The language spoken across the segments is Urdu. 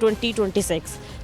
2026।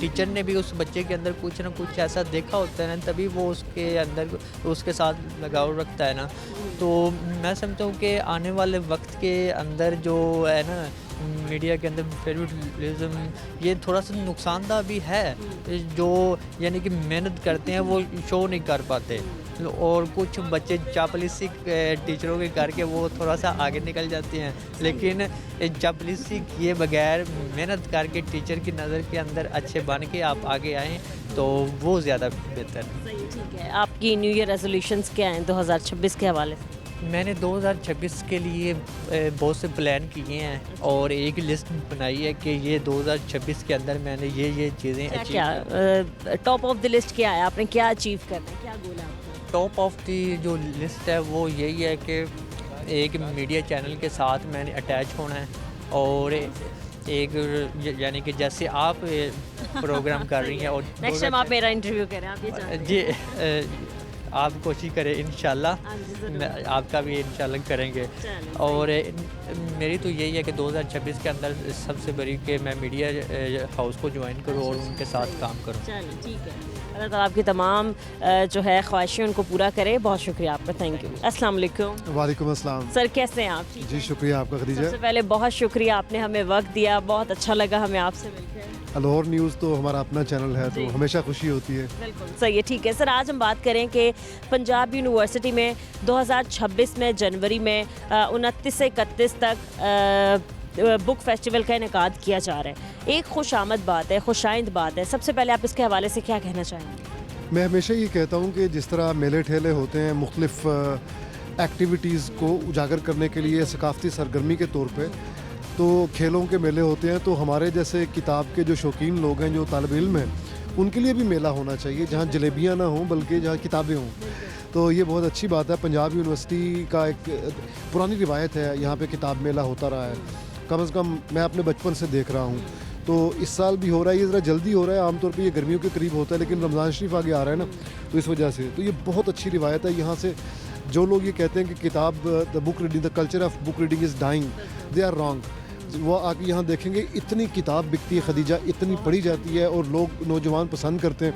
ٹیچر نے بھی اس بچے کے اندر کچھ نہ کچھ ایسا دیکھا ہوتا ہے نا، تبھی وہ اس کے اندر اس کے ساتھ لگاؤ رکھتا ہے نا. تو میں سمجھتا ہوں کہ آنے والے وقت کے اندر جو ہے نا میڈیا کے اندر فیوریٹزم یہ تھوڑا سا نقصان دہ بھی ہے. جو یعنی کہ محنت کرتے ہیں وہ شو نہیں کر پاتے، اور کچھ بچے چاپلوسی ٹیچروں کے کر کے وہ تھوڑا سا آگے نکل جاتے ہیں. لیکن چاپلوسی کیے بغیر محنت کر کے ٹیچر کی نظر کے اندر اچھے بن کے آپ آگے آئیں تو وہ زیادہ بہتر ہے. صحیح، ٹھیک ہے. آپ کی نیو ایئر ریزولوشنس کیا ہیں 2026 کے حوالے سے؟ میں نے 2026 کے لیے بہت سے پلان کیے ہیں اور ایک لسٹ بنائی ہے کہ یہ 2026 کے اندر میں نے یہ چیزیں کیا ٹاپ آف دی لسٹ کیا ہے؟ آپ نے کیا اچیو کرنا ہے؟ کیا گول ہے آپ کا؟ ٹاپ آف دی جو لسٹ ہے وہ یہی ہے کہ ایک میڈیا چینل کے ساتھ میں نے اٹیچ ہونا ہے، اور ایک یعنی کہ جیسے آپ پروگرام کر رہی ہیں اور نیکسٹ ٹائم آپ میرا انٹرویو کریں، آپ یہ چاہتے ہیں؟ جی آپ کوشش کریں انشاءاللہ، آپ کا بھی انشاءاللہ کریں گے. اور میری تو یہی ہے کہ 2026 کے اندر سب سے بڑی کہ میں میڈیا ہاؤس کو جوائن کروں اور ان کے ساتھ کام کروں. چلیں ٹھیک ہے. اللہ تعالیٰ آپ کی تمام جو ہے خواہشیں ان کو پورا کرے. بہت شکریہ آپ کا، تھینک یو. السلام علیکم. وعلیکم السلام. سر کیسے ہیں آپ؟ جی شکریہ آپ کا خدیجہ. سب سے پہلے بہت شکریہ، آپ نے ہمیں وقت دیا، بہت اچھا لگا ہمیں آپ سے مل کر. الہور نیوز تو ہمارا اپنا چینل ہے تو ہمیشہ خوشی ہوتی ہے. بالکل صحیح ہے. ٹھیک ہے سر، آج ہم بات کریں کہ پنجاب یونیورسٹی میں 2026 میں جنوری میں 29 سے 31 تک بک فیسٹیول کا انعقاد کیا جا رہا ہے. ایک خوش آمد بات ہے، خوش آئند بات ہے. سب سے پہلے آپ اس کے حوالے سے کیا کہنا چاہیں گے؟ میں ہمیشہ یہ کہتا ہوں کہ جس طرح میلے ٹھیلے ہوتے ہیں مختلف ایکٹیویٹیز کو اجاگر کرنے کے لیے ثقافتی سرگرمی کے طور پہ، تو کھیلوں کے میلے ہوتے ہیں. تو ہمارے جیسے کتاب کے جو شوقین لوگ ہیں، جو طالب علم ہیں، ان کے لیے بھی میلہ ہونا چاہیے جہاں جلیبیاں نہ ہوں بلکہ جہاں کتابیں ہوں. تو یہ بہت اچھی بات ہے. پنجاب یونیورسٹی کا ایک پرانی روایت ہے، یہاں پہ کتاب میلہ ہوتا رہا ہے. کم از کم میں اپنے بچپن سے دیکھ رہا ہوں. تو اس سال بھی ہو رہا ہے. یہ ذرا جلدی ہو رہا ہے، عام طور پہ یہ گرمیوں کے قریب ہوتا ہے، لیکن رمضان شریف آگے آ رہا ہے نا، تو اس وجہ سے تو یہ بہت اچھی روایت ہے. یہاں سے جو لوگ یہ کہتے ہیں کہ کتاب book reading, the culture of book reading is dying, they are wrong. وہ آ کے یہاں دیکھیں گے اتنی کتاب بکتی ہے خدیجہ، اتنی پڑھی جاتی ہے اور لوگ نوجوان پسند کرتے ہیں.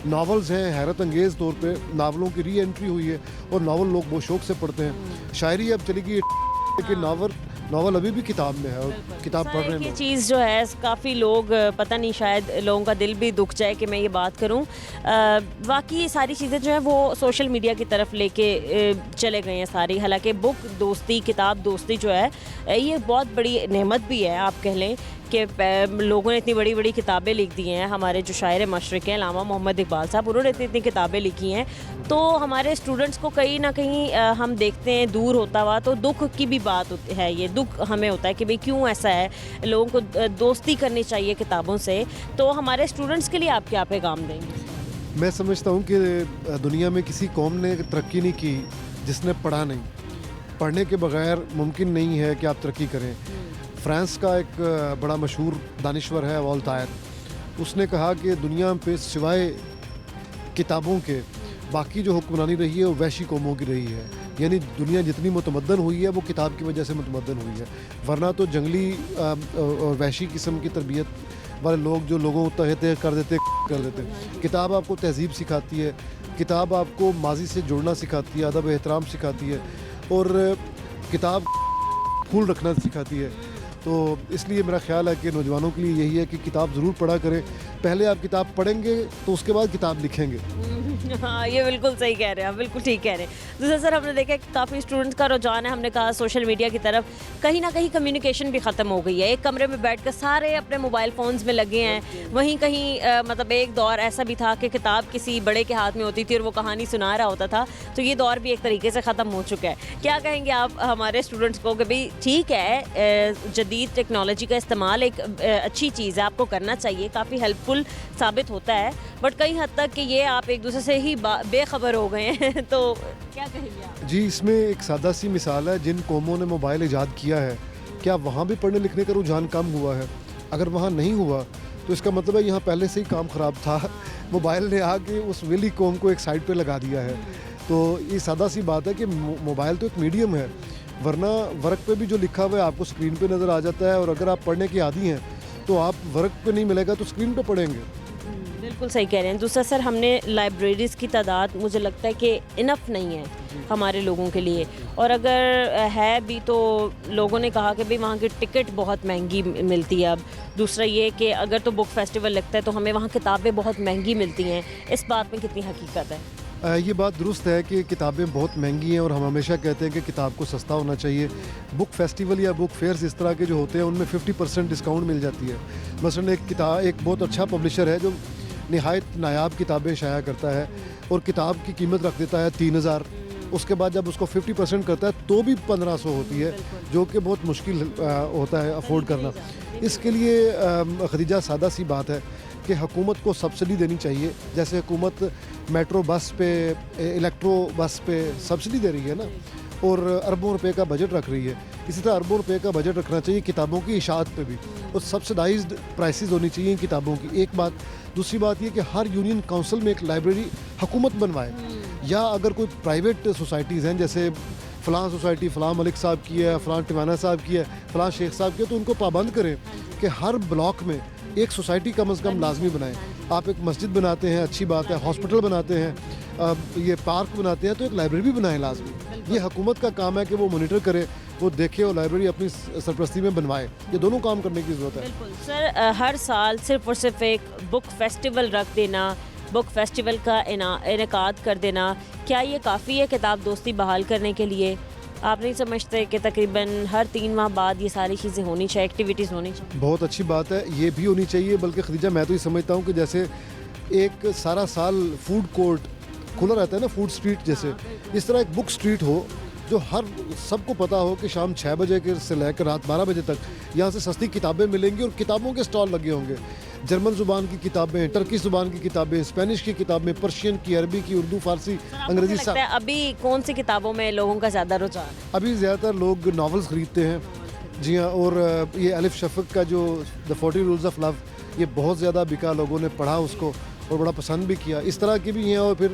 ناولز ہیں، حیرت انگیز طور پہ ناولوں کی ری انٹری ہوئی ہے اور ناول لوگ بہت شوق سے پڑھتے ہیں. شاعری اب چلی گئی کہ ناول ابھی بھی کتاب میں ہے اور کتاب پڑھ رہے ہیں. یہ چیز جو ہے کافی لوگ پتہ نہیں، شاید لوگوں کا دل بھی دکھ جائے کہ میں یہ بات کروں. باقی یہ ساری چیزیں جو ہیں وہ سوشل میڈیا کی طرف لے کے چلے گئے ہیں ساری. حالانکہ بک دوستی، کتاب دوستی جو ہے یہ بہت بڑی نعمت بھی ہے. آپ کہہ لیں کہ لوگوں نے اتنی بڑی بڑی کتابیں لکھ دی ہیں. ہمارے جو شاعر مشرق ہیں علامہ محمد اقبال صاحب، انہوں نے اتنی کتابیں لکھی ہیں. تو ہمارے اسٹوڈنٹس کو کہیں نہ کہیں ہم دیکھتے ہیں دور ہوتا ہوا، تو دکھ کی بھی بات ہے. یہ دکھ ہمیں ہوتا ہے کہ بھئی کیوں ایسا ہے. لوگوں کو دوستی کرنی چاہیے کتابوں سے. تو ہمارے اسٹوڈنٹس کے لیے آپ کیا پیغام دیں گے؟ میں سمجھتا ہوں کہ دنیا میں کسی قوم نے ترقی نہیں کی جس نے پڑھا نہیں. پڑھنے کے بغیر ممکن نہیں ہے کہ آپ ترقی کریں. فرانس کا ایک بڑا مشہور دانشور ہے والتائر. اس نے کہا کہ دنیا پہ سوائے کتابوں کے باقی جو حکمرانی رہی ہے وہ وحشی قوموں کی رہی ہے. یعنی دنیا جتنی متمدن ہوئی ہے وہ کتاب کی وجہ سے متمدن ہوئی ہے، ورنہ تو جنگلی وحشی قسم کی تربیت والے لوگ جو لوگوں کو تہتے کر دیتے. کتاب آپ کو تہذیب سکھاتی ہے، کتاب آپ کو ماضی سے جڑنا سکھاتی ہے، ادب احترام سکھاتی ہے، اور کتاب پھول رکھنا سکھاتی ہے. تو اس لیے میرا خیال ہے کہ نوجوانوں کے لیے یہی ہے کہ کتاب ضرور پڑھا کریں. پہلے آپ کتاب پڑھیں گے تو اس کے بعد کتاب لکھیں گے. ہاں یہ بالکل صحیح کہہ رہے ہیں، بالکل ٹھیک کہہ رہے ہیں. دوسرا سر ہم نے دیکھا کہ کافی اسٹوڈنٹس کا رجحان ہے، ہم نے کہا سوشل میڈیا کی طرف. کہیں نہ کہیں کمیونیکیشن بھی ختم ہو گئی ہے. ایک کمرے میں بیٹھ کر سارے اپنے موبائل فونز میں لگے ہیں. وہیں کہیں مطلب ایک دور ایسا بھی تھا کہ کتاب کسی بڑے کے ہاتھ میں ہوتی تھی اور وہ کہانی سنا رہا ہوتا تھا. تو یہ دور بھی ایک طریقے سے ختم ہو چکا ہے. کیا کہیں گے آپ ہمارے اسٹوڈنٹس کو کہ بھئی ٹھیک ہے جدید ٹیکنالوجی کا استعمال ایک اچھی چیز ہے، آپ کو کرنا چاہیے، کافی ہیلپ فل ثابت ہوتا ہے، بٹ کئی حد تک کہ یہ آپ ایک دوسرے سے ہی بے خبر ہو گئے ہیں. تو کیا کہیں گے آپ؟ جی اس میں ایک سادہ سی مثال ہے. جن قوموں نے موبائل ایجاد کیا ہے، کیا وہاں بھی پڑھنے لکھنے کا رجحان کم ہوا ہے؟ اگر وہاں نہیں ہوا تو اس کا مطلب ہے یہاں پہلے سے ہی کام خراب تھا. موبائل نے آ کے اس ویلی قوم کو ایک سائڈ پہ لگا دیا ہے. تو یہ سادہ سی بات ہے کہ موبائل تو ایک میڈیم ہے، ورنہ ورق پہ بھی جو لکھا ہوا ہے آپ کو اسکرین پہ نظر آ جاتا ہے. اور اگر آپ پڑھنے کے عادی ہیں تو آپ ورق پہ نہیں ملے گا تو اسکرین پہ پڑھیں گے. بالکل صحیح کہہ رہے ہیں. دوسرا سر ہم نے لائبریریز کی تعداد مجھے لگتا ہے کہ انف نہیں ہے ہمارے لوگوں کے لیے, اور اگر ہے بھی تو لوگوں نے کہا کہ بھئی وہاں کی ٹکٹ بہت مہنگی ملتی ہے. اب دوسرا یہ کہ اگر تو بک فیسٹیول لگتا ہے تو ہمیں وہاں کتابیں بہت مہنگی ملتی ہیں, اس بات میں کتنی حقیقت ہے؟ یہ بات درست ہے کہ کتابیں بہت مہنگی ہیں اور ہم ہمیشہ کہتے ہیں کہ کتاب کو سستا ہونا چاہیے. بک فیسٹیول یا بک فیئرز اس طرح کے جو ہوتے ہیں ان میں 50% ڈسکاؤنٹ مل جاتی ہے. مثلاً ایک بہت اچھا پبلشر ہے جو نہایت نایاب کتابیں شائع کرتا ہے اور کتاب کی قیمت رکھ دیتا ہے 3000, اس کے بعد جب اس کو 50% کرتا ہے تو بھی 1500 ہوتی ہے, جو کہ بہت مشکل ہوتا ہے افورڈ کرنا. اس کے لیے خدیجہ سادہ سی بات ہے کہ حکومت کو سبسڈی دینی چاہیے. جیسے حکومت میٹرو بس پہ, الیکٹرو بس پہ سبسڈی دے رہی ہے نا, اور اربوں روپے کا بجٹ رکھ رہی ہے, اسی طرح اربوں روپے کا بجٹ رکھنا چاہیے کتابوں کی اشاعت پہ بھی, اور سبسڈائزڈ پرائسز ہونی چاہیے کتابوں کی. ایک بات. دوسری بات یہ کہ ہر یونین کونسل میں ایک لائبریری حکومت بنوائے, یا اگر کوئی پرائیویٹ سوسائٹیز ہیں جیسے فلاں سوسائٹی فلاں ملک صاحب کی ہے, فلاں ٹیوانا صاحب کی ہے, فلاں شیخ صاحب کی ہے, تو ان کو پابند کریں کہ ہر بلاک میں ایک سوسائٹی کم از کم لازمی بنائیں. آپ ایک مسجد بناتے ہیں, اچھی بات ہے, ہاسپٹل بناتے ہیں, یہ پارک بناتے ہیں, تو ایک لائبریری بھی بنائیں لازمی. یہ حکومت کا کام ہے کہ وہ مانیٹر کرے, وہ دیکھے اور لائبریری اپنی سرپرستی میں بنوائے. یہ دونوں کام کرنے کی ضرورت ہے. بالکل سر, ہر سال صرف اور صرف ایک بک فیسٹیول رکھ دینا, بک فیسٹیول کا انعقاد کر دینا, کیا یہ کافی ہے کتاب دوستی بحال کرنے کے لیے؟ آپ نہیں سمجھتے کہ تقریباً ہر 3 ماہ بعد یہ ساری چیزیں ہونی چاہیے, ایکٹیویٹیز ہونی چاہیے؟ بہت اچھی بات ہے, یہ بھی ہونی چاہیے. بلکہ خدیجہ میں تو یہ سمجھتا ہوں کہ جیسے ایک سارا سال فوڈ کورٹ کھلا رہتا ہے نا, فوڈ اسٹریٹ جیسے, اس طرح ایک بک اسٹریٹ ہو جو ہر سب کو پتہ ہو کہ شام 6 بجے سے لے کر رات 12 بجے تک یہاں سے سستی کتابیں ملیں گی, اور کتابوں کے سٹال لگے ہوں گے. جرمن زبان کی کتابیں, ٹرکی زبان کی کتابیں, اسپینش کی کتابیں, پرشین کی, عربی کی, اردو, فارسی, انگریزی. لگتا ہے ابھی کون سی کتابوں میں لوگوں کا زیادہ رجحان ہے؟ ابھی زیادہ تر لوگ ناولز خریدتے ہیں. جی ہاں, اور یہ الف شفق کا جو دا 40 رولز آف لو, یہ بہت زیادہ بکا, لوگوں نے پڑھا اس کو اور بڑا پسند بھی کیا. اس طرح کی بھی ہیں. اور پھر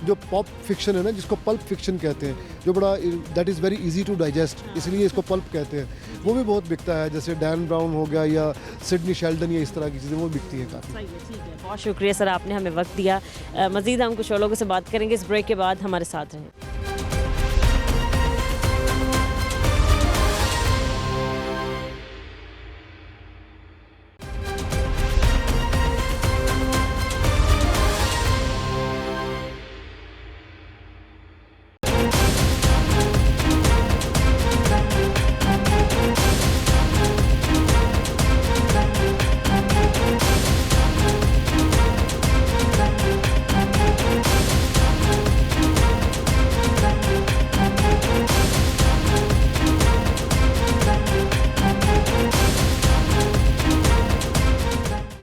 جو پاپ فکشن ہے نا, جس کو پلپ فکشن کہتے ہیں, جو بڑا that is very easy to digest, اس لیے اس کو پلپ کہتے ہیں, وہ بھی بہت بکتا ہے. جیسے ڈین براؤن ہو گیا یا سڈنی شیلڈن, یا اس طرح کی چیزیں وہ بکتی ہیں کافی. ٹھیک ہے, بہت شکریہ سر, آپ نے ہمیں وقت دیا. مزید ہم کچھ اور لوگوں سے بات کریں گے اس بریک کے بعد, ہمارے ساتھ رہیں.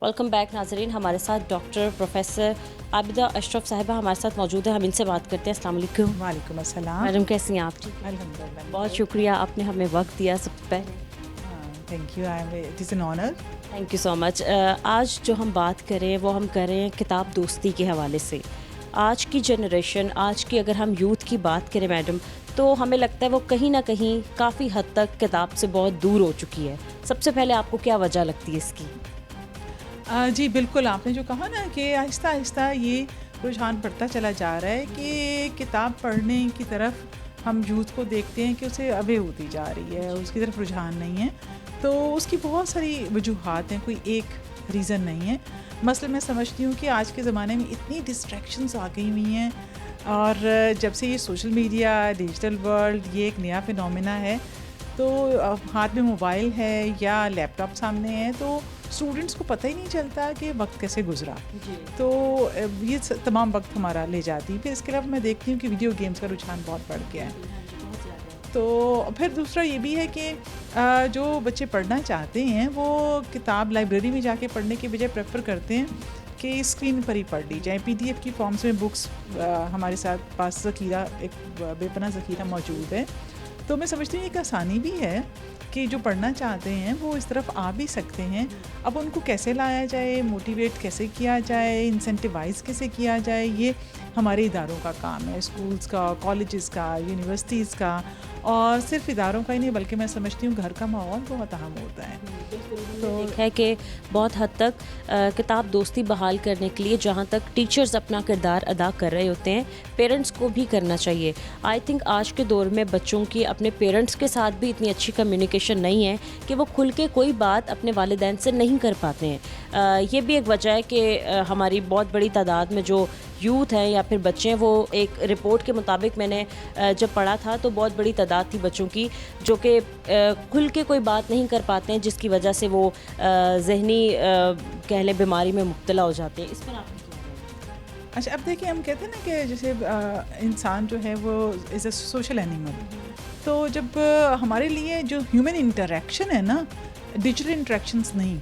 ویلکم بیک ناظرین, ہمارے ساتھ ڈاکٹر پروفیسر عابدہ اشرف صاحبہ ہمارے ساتھ موجود ہیں. ہم ان سے بات کرتے ہیں. السلام علیکم. وعلیکم السلام. میڈم کیسی ہیں آپ؟ الحمدللہ. بہت شکریہ, آپ نے ہمیں وقت دیا. سب سے پہلے thank you, it is an honour. Thank you so much. آج جو ہم بات کریں وہ ہم کریں کتاب دوستی کے حوالے سے. آج کی جنریشن, آج کی اگر ہم یوتھ کی بات کریں میڈم, تو ہمیں لگتا ہے وہ کہیں نہ کہیں کافی حد تک کتاب سے بہت دور ہو چکی ہے. سب سے پہلے آپ کو کیا وجہ لگتی ہے اس کی؟ جی بالکل, آپ نے جو کہا نا کہ آہستہ آہستہ یہ رجحان بڑھتا چلا جا رہا ہے کہ کتاب پڑھنے کی طرف ہم یوتھ کو دیکھتے ہیں کہ اسے اوے ہوتی جا رہی ہے, اس کی طرف رجحان نہیں ہے. تو اس کی بہت ساری وجوہات ہیں, کوئی ایک ریزن نہیں ہے. مثلا میں سمجھتی ہوں کہ آج کے زمانے میں اتنی ڈسٹریکشنز آ گئی ہوئی ہیں, اور جب سے یہ سوشل میڈیا, ڈیجیٹل ورلڈ, یہ ایک نیا فینومینا ہے, تو ہاتھ میں موبائل ہے یا لیپ ٹاپ سامنے ہے, تو اسٹوڈنٹس کو پتہ ہی نہیں چلتا کہ وقت کیسے گزرا. تو یہ تمام وقت ہمارا لے جاتی. پھر اس کے علاوہ میں دیکھتی ہوں کہ ویڈیو گیمز کا رجحان بہت بڑھ گیا ہے. تو پھر دوسرا یہ بھی ہے کہ جو بچے پڑھنا چاہتے ہیں وہ کتاب لائبریری میں جا کے پڑھنے کے بجائے پریفر کرتے ہیں کہ اسکرین پر ہی پڑھ لی جائیں. PDF کی فارمز میں بکس ہمارے ساتھ پاس ذخیرہ, ایک بے پناہ ذخیرہ موجود ہے. تو میں سمجھتی ہوں ایک آسانی بھی ہے کہ جو پڑھنا چاہتے ہیں وہ اس طرف آ بھی سکتے ہیں. اب ان کو کیسے لایا جائے, موٹیویٹ کیسے کیا جائے, انسینٹیوائز کیسے کیا جائے, یہ ہمارے اداروں کا کام ہے، اسکولز کا، کالجز کا، یونیورسٹیز کا، اور صرف اداروں کا ہی نہیں بلکہ میں سمجھتی ہوں گھر کا ماحول بہت اہم ہوتا ہے. تو دیکھا ہے کہ بہت حد تک کتاب دوستی بحال کرنے کے لیے جہاں تک ٹیچرز اپنا کردار ادا کر رہے ہوتے ہیں، پیرنٹس کو بھی کرنا چاہیے. آئی تھنک آج کے دور میں بچوں کی اپنے پیرنٹس کے ساتھ بھی اتنی اچھی کمیونیکیشن نہیں ہے کہ وہ کھل کے کوئی بات اپنے والدین سے نہیں کر پاتے ہیں. یہ بھی ایک وجہ ہے کہ ہماری بہت بڑی تعداد میں جو یوتھ ہیں یا پھر بچے ہیں، وہ ایک رپورٹ کے مطابق میں نے جب پڑھا تھا تو بہت بڑی تعداد تھی بچوں کی جو کہ کھل کے کوئی بات نہیں کر پاتے ہیں، جس کی وجہ سے وہ ذہنی کہہ لیں بیماری میں مبتلا ہو جاتے ہیں. اس پر آپ اچھا اب دیکھیں، ہم کہتے ہیں نا کہ جیسے انسان جو ہے وہ از اے سوشل اینیمل، تو جب ہمارے لیے جو ہیومن انٹریکشن ہے نا، ڈیجیٹل انٹریکشنز نہیں،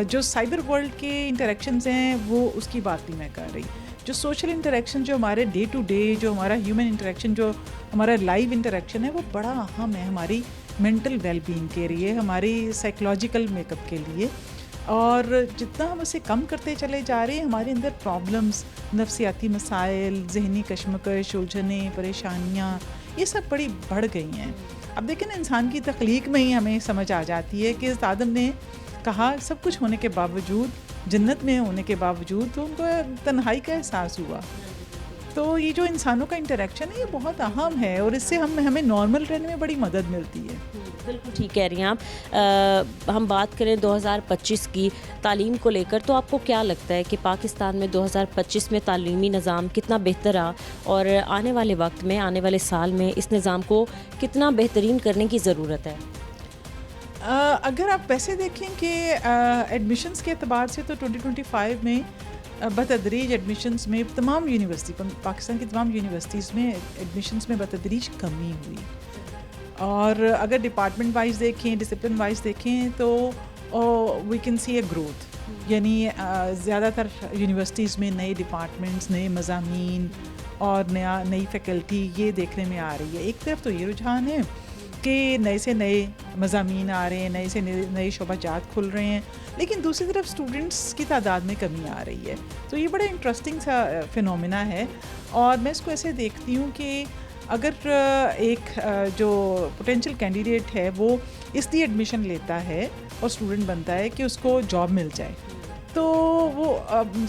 جو سائبر ورلڈ کے انٹریکشنز ہیں وہ اس کی بات نہیں میں کر رہی. جو سوشل انٹریکشن، جو ہمارے ڈے ٹو ڈے، جو ہمارا ہیومن انٹریکشن، جو ہمارا لائیو انٹریکشن ہے، وہ بڑا اہم ہے ہماری مینٹل ویل بینگ کے لیے، ہماری سائیکلوجیکل میک اپ کے لیے. اور جتنا ہم اسے کم کرتے چلے جا رہے ہیں، ہمارے اندر پرابلمس، نفسیاتی مسائل، ذہنی کشمکش، الجھنیں، پریشانیاں، یہ سب بڑی بڑھ گئی ہیں. اب دیکھیں نا، انسان کی تخلیق میں ہی ہمیں سمجھ آ جاتی ہے کہ آدم نے کہا سب کچھ ہونے کے باوجود، جنت میں ہونے کے باوجود، تو ان کو تنہائی کا احساس ہوا. تو یہ جو انسانوں کا انٹریکشن ہے یہ بہت اہم ہے، اور اس سے ہمیں نارمل رہنے میں بڑی مدد ملتی ہے. بالکل ٹھیک کہہ رہی ہیں آپ. ہم بات کریں 2025 کی تعلیم کو لے کر، تو آپ کو کیا لگتا ہے کہ پاکستان میں 2025 میں تعلیمی نظام کتنا بہتر رہا، اور آنے والے وقت میں، آنے والے سال میں اس نظام کو کتنا بہترین کرنے کی ضرورت ہے؟ اگر آپ ویسے دیکھیں کہ ایڈمیشنز کے اعتبار سے تو 2025 میں بتدریج ایڈمیشنز میں تمام یونیورسٹی، پاکستان کی تمام یونیورسٹیز میں ایڈمیشنز میں بتدریج کمی ہوئی. اور اگر ڈپارٹمنٹ وائز دیکھیں، ڈسپلن وائز دیکھیں، تو we can see a growth. یعنی زیادہ تر یونیورسٹیز میں نئے ڈپارٹمنٹس، نئے مضامین اور نئی فیکلٹی یہ دیکھنے میں آ رہی ہے. ایک طرف تو یہ رجحان ہے کہ نئے سے نئے مضامین آ رہے ہیں، نئے سے نئے شعبہ جات کھل رہے ہیں، لیکن دوسری طرف اسٹوڈنٹس کی تعداد میں کمی آ رہی ہے. تو یہ بڑا انٹرسٹنگ سا فینومینا ہے. اور میں اس کو ایسے دیکھتی ہوں کہ اگر ایک جو پوٹینشیل کینڈیڈیٹ ہے وہ اس لیے ایڈمیشن لیتا ہے اور اسٹوڈنٹ بنتا ہے کہ اس کو جاب مل جائے، تو وہ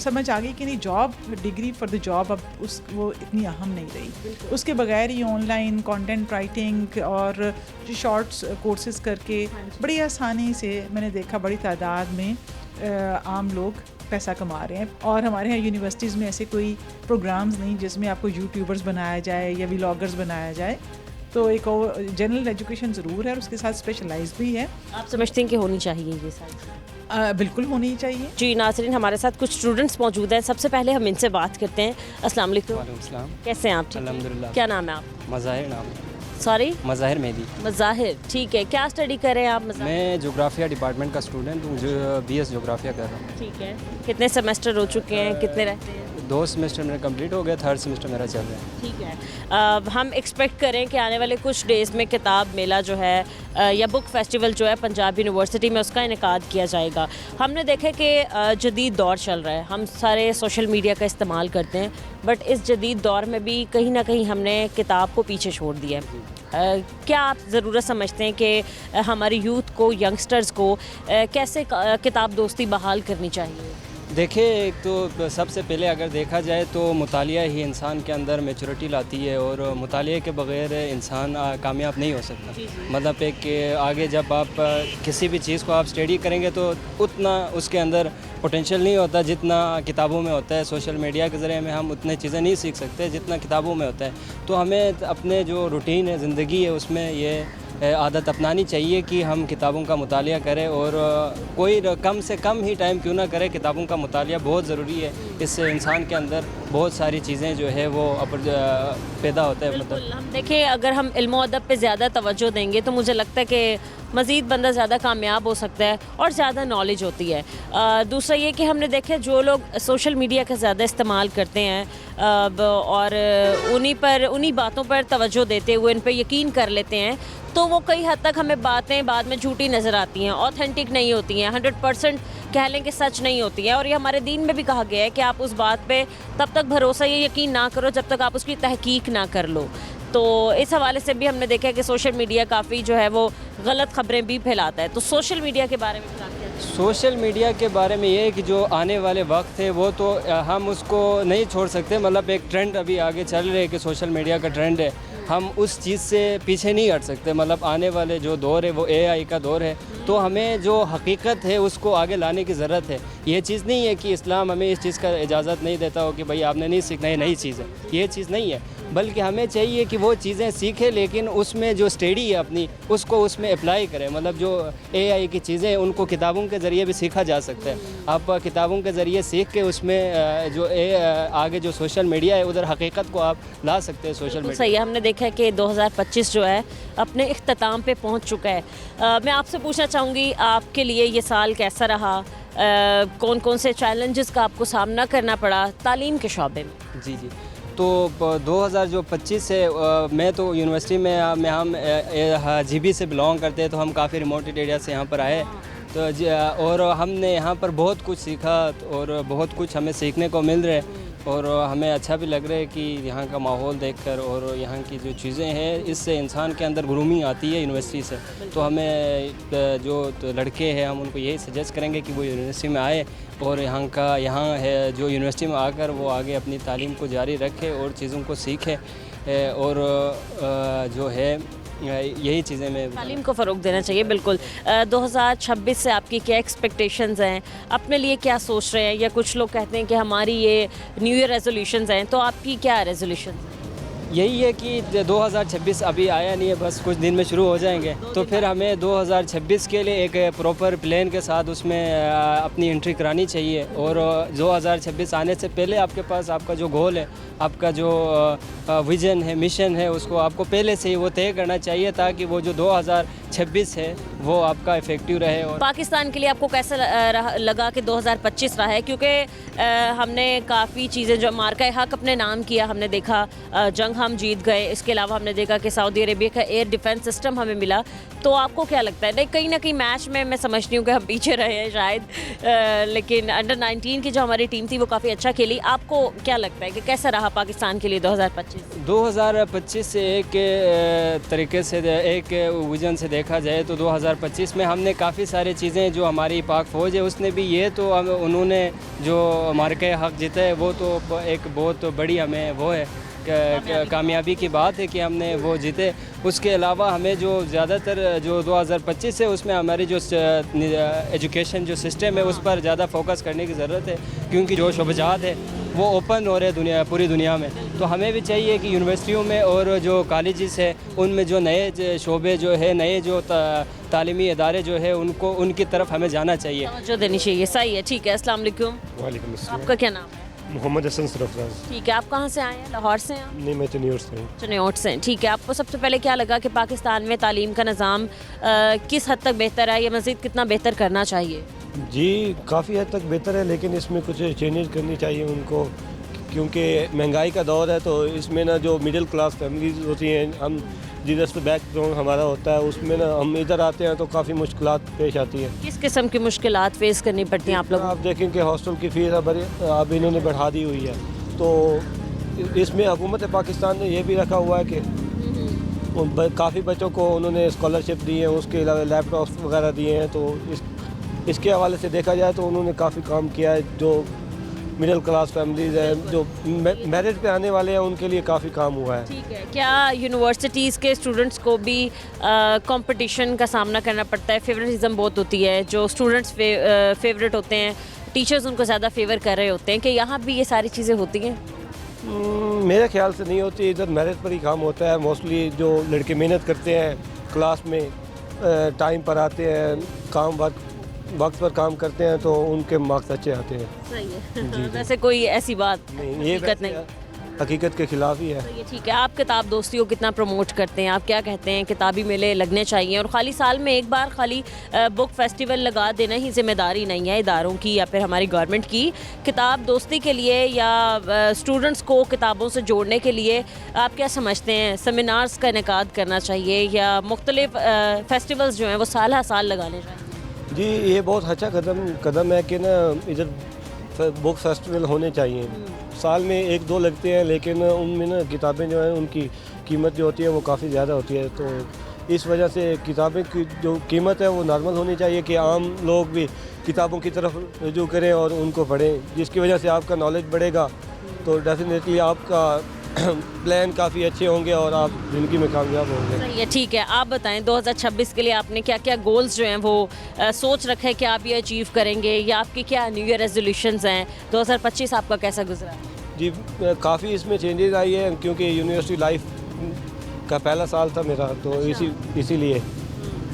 سمجھ آ گئی کہ نہیں، job, degree for the job اب وہ اتنی اہم نہیں رہی. اس کے بغیر ہی آن لائن کانٹینٹ رائٹنگ اور جو شارٹس کورسز کر کے بڑی آسانی سے، میں نے دیکھا بڑی تعداد میں عام لوگ پیسہ کما رہے ہیں. اور ہمارے یہاں یونیورسٹیز میں ایسے کوئی پروگرامز نہیں جس میں آپ کو یوٹیوبرز بنایا جائے یا ولاگرز بنایا جائے. تو ایک جنرل ایجوکیشن ضرور ہے اور اس کے ساتھ اسپیشلائز بھی ہے. آپ سمجھتے ہیں کہ ہونی چاہیے یہ ساری؟ بالکل ہونی چاہیے. جی ناظرین، ہمارے ساتھ کچھ اسٹوڈنٹس موجود ہیں. سب سے پہلے ہم ان سے بات کرتے ہیں. السلام علیکم. وعلیکم السلام. کیسے ہیں آپ؟ الحمدللہ. کیا نام ہے آپ؟ مظاہر نام. سوری؟ مظاہر مہدی. مظاہر، ٹھیک ہے. کیا اسٹڈی کر رہے ہیں آپ؟ میں جغرافیہ ڈپارٹمنٹ کا اسٹوڈنٹ ہوں، جو BS جغرافیہ کر رہا ہوں. ٹھیک ہے. کتنے سیمسٹر ہو چکے ہیں؟ کتنے رہتے ہیں؟ 2 سیمسٹر میرا کمپلیٹ ہو گیا، 3rd سیمسٹر میرا چل رہا ہے. ٹھیک ہے. ہم ایکسپیکٹ کریں کہ آنے والے کچھ ڈیز میں کتاب میلہ جو ہے یا بک فیسٹیول جو ہے پنجاب یونیورسٹی میں، اس کا انعقاد کیا جائے گا. ہم نے دیکھا کہ جدید دور چل رہا ہے، ہم سارے سوشل میڈیا کا استعمال کرتے ہیں، بٹ اس جدید دور میں بھی کہیں نہ کہیں ہم نے کتاب کو پیچھے چھوڑ دیا ہے. کیا آپ ضرورت سمجھتے ہیں کہ ہماری یوتھ کو، ینگسٹرز کو کیسے کتاب دوستی بحال کرنی چاہیے؟ دیکھیں، ایک تو سب سے پہلے اگر دیکھا جائے تو مطالعہ ہی انسان کے اندر میچورٹی لاتی ہے، اور مطالعے کے بغیر انسان کامیاب نہیں ہو سکتا. مطلب ایک کہ آگے جب آپ کسی بھی چیز کو آپ اسٹڈی کریں گے تو اتنا اس کے اندر پوٹینشیل نہیں ہوتا جتنا کتابوں میں ہوتا ہے. سوشل میڈیا کے ذریعے میں ہم اتنے چیزیں نہیں سیکھ سکتے جتنا کتابوں میں ہوتا ہے. تو ہمیں اپنے جو روٹین ہے، زندگی ہے، اس میں یہ عادت اپنانی چاہیے کہ ہم کتابوں کا مطالعہ کریں، اور کوئی کم سے کم ہی ٹائم کیوں نہ کرے، کتابوں کا مطالعہ بہت ضروری ہے. اس سے انسان کے اندر بہت ساری چیزیں جو ہے وہ پیدا ہوتا ہے. بالکل. ہم دیکھیں، اگر ہم علم و ادب پہ زیادہ توجہ دیں گے تو مجھے لگتا ہے کہ مزید بندہ زیادہ کامیاب ہو سکتا ہے اور زیادہ نالج ہوتی ہے. دوسرا یہ کہ ہم نے دیکھا جو لوگ سوشل میڈیا کا زیادہ استعمال کرتے ہیں اور انہی باتوں پر توجہ دیتے ہوئے ان پہ یقین کر لیتے ہیں، تو وہ کئی حد تک ہمیں باتیں بعد میں جھوٹی نظر آتی ہیں، اوتھینٹک نہیں ہوتی ہیں، 100% کہہ لیں کہ سچ نہیں ہوتی ہے، اور یہ ہمارے دین میں بھی کہا گیا ہے کہ آپ اس بات پہ تب تک بھروسہ یا یقین نہ کرو جب تک آپ اس کی تحقیق نہ کر لو. تو اس حوالے سے بھی ہم نے دیکھا ہے کہ سوشل میڈیا کافی جو ہے وہ غلط خبریں بھی پھیلاتا ہے. تو سوشل میڈیا کے بارے میں کیا کہتے ہیں؟ سوشل میڈیا کے بارے میں یہ ہے کہ جو آنے والے وقت ہے وہ تو ہم اس کو نہیں چھوڑ سکتے. مطلب ایک ٹرینڈ ابھی آگے چل رہے ہے کہ سوشل میڈیا کا ٹرینڈ ہے، ہم اس چیز سے پیچھے نہیں ہٹ سکتے. مطلب آنے والے جو دور ہے وہ AI کا دور ہے، تو ہمیں جو حقیقت ہے اس کو آگے لانے کی ضرورت ہے. یہ چیز نہیں ہے کہ اسلام ہمیں اس چیز کا اجازت نہیں دیتا ہو کہ بھائی آپ نے نہیں سیکھنا، یہ نئی چیز ہے. یہ چیز نہیں ہے، بلکہ ہمیں چاہیے کہ وہ چیزیں سیکھیں لیکن اس میں جو اسٹڈی ہے اپنی اس کو اس میں اپلائی کریں. مطلب جو AI کی چیزیں ہیں ان کو کتابوں کے ذریعے بھی سیکھا جا سکتا ہے. آپ کتابوں کے ذریعے سیکھ کے اس میں جو آگے جو سوشل میڈیا ہے ادھر حقیقت کو آپ لا سکتے ہیں. سوشل میڈیا صحیح ہے. ہم نے دیکھا ہے کہ 2025 جو ہے اپنے اختتام پہ پہنچ چکا ہے. میں آپ سے پوچھنا چاہوں گی آپ کے لیے یہ سال کیسا رہا؟ کون کون سے چیلنجز کا آپ کو سامنا کرنا پڑا تعلیم کے شعبے میں؟ جی تو 2025 ہے. میں تو یونیورسٹی میں ہم GB سے بلانگ کرتے ہیں، تو ہم کافی ریموٹڈ ایریا سے یہاں پر آئے. تو اور ہم نے یہاں پر بہت کچھ سیکھا اور بہت کچھ ہمیں سیکھنے کو مل رہا ہے، اور ہمیں اچھا بھی لگ رہا ہے کہ یہاں کا ماحول دیکھ کر اور یہاں کی جو چیزیں ہیں اس سے انسان کے اندر گرومنگ آتی ہے یونیورسٹی سے. تو ہمیں جو لڑکے ہیں ہم ان کو یہی سجیسٹ کریں گے کہ وہ یونیورسٹی میں آئے اور یہاں ہے جو یونیورسٹی میں آ کر وہ آگے اپنی تعلیم کو جاری رکھے اور چیزوں کو سیکھے. اور جو ہے یہی چیزیں میں تعلیم کو فروغ دینا چاہیے. بالکل. 2026 سے آپ کی کیا ایکسپیکٹیشنز ہیں؟ اپنے لیے کیا سوچ رہے ہیں؟ یا کچھ لوگ کہتے ہیں کہ ہماری یہ نیو ایئر ریزولوشنز ہیں، تو آپ کی کیا ریزولوشنز ہیں؟ یہی ہے کہ 2026 ابھی آیا نہیں ہے، بس کچھ دن میں شروع ہو جائیں گے. تو پھر ہمیں 2026 کے لیے ایک پراپر پلان کے ساتھ اس میں اپنی انٹری کرانی چاہیے. اور 2026 آنے سے پہلے آپ کے پاس آپ کا جو گول ہے، آپ کا جو ویژن ہے، مشن ہے، اس کو آپ کو پہلے سے ہی وہ طے کرنا چاہیے تاکہ وہ جو 2026 ہے وہ آپ کا افیکٹو رہے. اور پاکستان کے لیے آپ کو کیسا لگا کہ 2025 رہا ہے؟ کیونکہ ہم نے کافی چیزیں جو مارکہ حق اپنے نام کیا، ہم نے دیکھا جنگ ہم جیت گئے. اس کے علاوہ ہم نے دیکھا کہ سعودی عربیہ کا ایئر ڈیفنس سسٹم ہمیں ملا. تو آپ کو کیا لگتا ہے؟ کہیں نہ کہیں میچ میں سمجھتی ہوں کہ ہم پیچھے رہے ہیں شاید، لیکن انڈر 19 کی جو ہماری ٹیم تھی وہ کافی اچھا کھیلی. آپ کو کیا لگتا ہے کہ کیسا رہا پاکستان کے لیے 2025 سے ایک طریقے سے ایک ویژن سے دیکھا جائے تو 2025 میں ہم نے کافی ساری چیزیں جو ہماری پاک فوج ہے اس نے بھی یہ تو انہوں نے جو مارکہ حق جیتا ہے وہ تو ایک بہت بڑی ہمیں وہ ہے کامیابی کی بات ہے کہ ہم نے وہ جیتے. اس کے علاوہ ہمیں جو زیادہ تر جو 2025 ہے اس میں ہماری جو ایجوکیشن جو سسٹم ہے اس پر زیادہ فوکس کرنے کی ضرورت ہے، کیونکہ جو شعبجات ہے وہ اوپن ہو رہے ہیں پوری دنیا میں. تو ہمیں بھی چاہیے کہ یونیورسٹیوں میں اور جو کالجز ہے ان میں جو نئے شعبے جو ہے، نئے جو تعلیمی ادارے جو ہے ان کی طرف ہمیں جانا چاہیے، توجہ دینی چاہیے. صحیح ہے. ٹھیک ہے. السلام علیکم. وعلیکم السلام. آپ کا کیا نام ہے؟ محمد حسن سرفراز. ٹھیک ہے. آپ کہاں سے آئے ہیں؟ لاہور سے ہیں؟ نہیں، میں چنیور سے ہوں. چنیوٹ سے. ٹھیک ہے. آپ کو سب سے پہلے کیا لگا کہ پاکستان میں تعلیم کا نظام کس حد تک بہتر ہے یا مزید کتنا بہتر کرنا چاہیے؟ جی کافی حد تک بہتر ہے، لیکن اس میں کچھ چینجز کرنی چاہیے ان کو، کیونکہ مہنگائی کا دور ہے. تو اس میں نا جو مڈل کلاس فیملیز ہوتی ہیں، ہم جس بیک گراؤنڈ ہمارا ہوتا ہے اس میں نا ہم ادھر آتے ہیں تو کافی مشکلات پیش آتی ہیں. کس قسم کی مشکلات فیس کرنی پڑتی ہیں آپ لوگوں کو؟ آپ دیکھیں کہ ہاسٹل کی فیس اب انہوں نے بڑھا دی ہوئی ہے. تو اس میں حکومت پاکستان نے یہ بھی رکھا ہوا ہے کہ کافی بچوں کو انہوں نے اسکالرشپ دی ہیں، اس کے علاوہ لیپ ٹاپس وغیرہ دیے ہیں. تو اس کے حوالے سے دیکھا جائے تو انہوں نے کافی کام کیا ہے. جو مڈل کلاس فیملیز ہیں، جو میرٹ پہ آنے والے ہیں، ان کے لیے کافی کام ہوا ہے. ٹھیک ہے. کیا یونیورسٹیز کے اسٹوڈنٹس کو بھی کمپٹیشن کا سامنا کرنا پڑتا ہے؟ فیوریٹزم بہت ہوتی ہے، جو اسٹوڈنٹس فیوریٹ ہوتے ہیں، ٹیچرز ان کو زیادہ فیور کر رہے ہوتے ہیں، کہ یہاں بھی یہ ساری چیزیں ہوتی ہیں؟ میرے خیال سے نہیں ہوتی. ادھر میرٹ پر ہی کام ہوتا ہے. موسٹلی جو لڑکے محنت کرتے ہیں، کلاس میں ٹائم پر آتے ہیں، وقت پر کام کرتے ہیں، تو ان کے مارکس اچھے آتے ہیں. صحیح ہے. ویسے کوئی ایسی بات نہیں، یہ حقیقت نہیں. حقیقت کے خلاف ہی ہے. ٹھیک ہے. آپ کتاب دوستی کو کتنا پروموٹ کرتے ہیں؟ آپ کیا کہتے ہیں کتابی میلے لگنے چاہیے؟ اور خالی سال میں ایک بار خالی بک فیسٹیول لگا دینا ہی ذمہ داری نہیں ہے اداروں کی یا پھر ہماری گورنمنٹ کی. کتاب دوستی کے لیے یا اسٹوڈنٹس کو کتابوں سے جوڑنے کے لیے آپ کیا سمجھتے ہیں؟ سیمینارز کا انعقاد کرنا چاہیے یا مختلف فیسٹیولز جو ہیں وہ سال ہر سال لگانے چاہیے؟ جی یہ بہت اچھا قدم ہے کہ نا ادھر بک فیسٹیول ہونے چاہیے. سال میں 1-2 لگتے ہیں لیکن ان میں نا کتابیں جو ہیں ان کی قیمت جو ہوتی ہے وہ کافی زیادہ ہوتی ہے, تو اس وجہ سے کتابیں کی جو قیمت ہے وہ نارمل ہونی چاہیے کہ عام لوگ بھی کتابوں کی طرف رجوع کریں اور ان کو پڑھیں, جس کی وجہ سے آپ کا نالج بڑھے گا تو ڈیفینیٹلی آپ کا پلان کافی اچھے ہوں گے اور آپ زندگی میں کامیاب ہوں گے. صحیح ہے, ٹھیک ہے. آپ بتائیں 2026 کے لیے آپ نے کیا کیا گولز جو ہیں وہ سوچ رکھے ہیں کہ آپ یہ اچیو کریں گے, یا آپ کی کیا نیو ایئر ریزولوشنز ہیں؟ 2025 آپ کا کیسا گزرا؟ جی کافی اس میں چینجز آئی ہے کیونکہ یونیورسٹی لائف کا پہلا سال تھا میرا, تو اسی لیے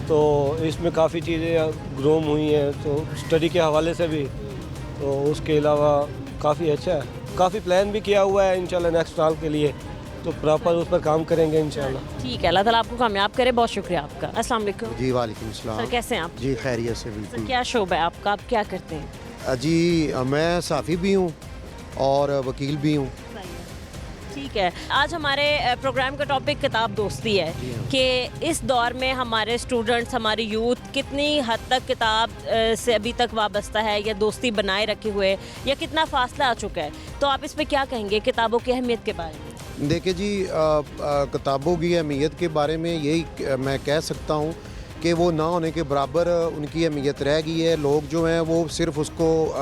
تو اس میں کافی چیزیں گروم ہوئی ہیں, تو اسٹڈی کے حوالے سے بھی, تو اس کے علاوہ کافی اچھا ہے. کافی پلان بھی کیا ہوا ہے انشاءاللہ نیکسٹ سال کے لیے, تو پراپر اس پر کام کریں گے انشاءاللہ. ٹھیک ہے, اللہ تعالیٰ آپ کو کامیاب کرے. بہت شکریہ آپ کا. السلام علیکم. جی وعلیکم السلام. سر کیسے ہیں آپ؟ جی خیریت سے سر بالکل. کیا شعبہ ہے آپ کا, آپ کیا کرتے ہیں؟ جی میں صحافی بھی ہوں اور وکیل بھی ہوں. ٹھیک ہے, آج ہمارے پروگرام کا ٹاپک کتاب دوستی ہے کہ اس دور میں ہمارے اسٹوڈنٹس, ہماری یوتھ کتنی حد تک کتاب سے ابھی تک وابستہ ہے یا دوستی بنائے رکھے ہوئے, یا کتنا فاصلہ آ چکا ہے. تو آپ اس پہ کیا کہیں گے کتابوں کی اہمیت کے بارے میں؟ دیکھیں جی کتابوں کی اہمیت کے بارے میں یہی میں کہہ سکتا ہوں کہ وہ نہ ہونے کے برابر ان کی اہمیت رہ گئی ہے. لوگ جو ہیں وہ صرف اس کو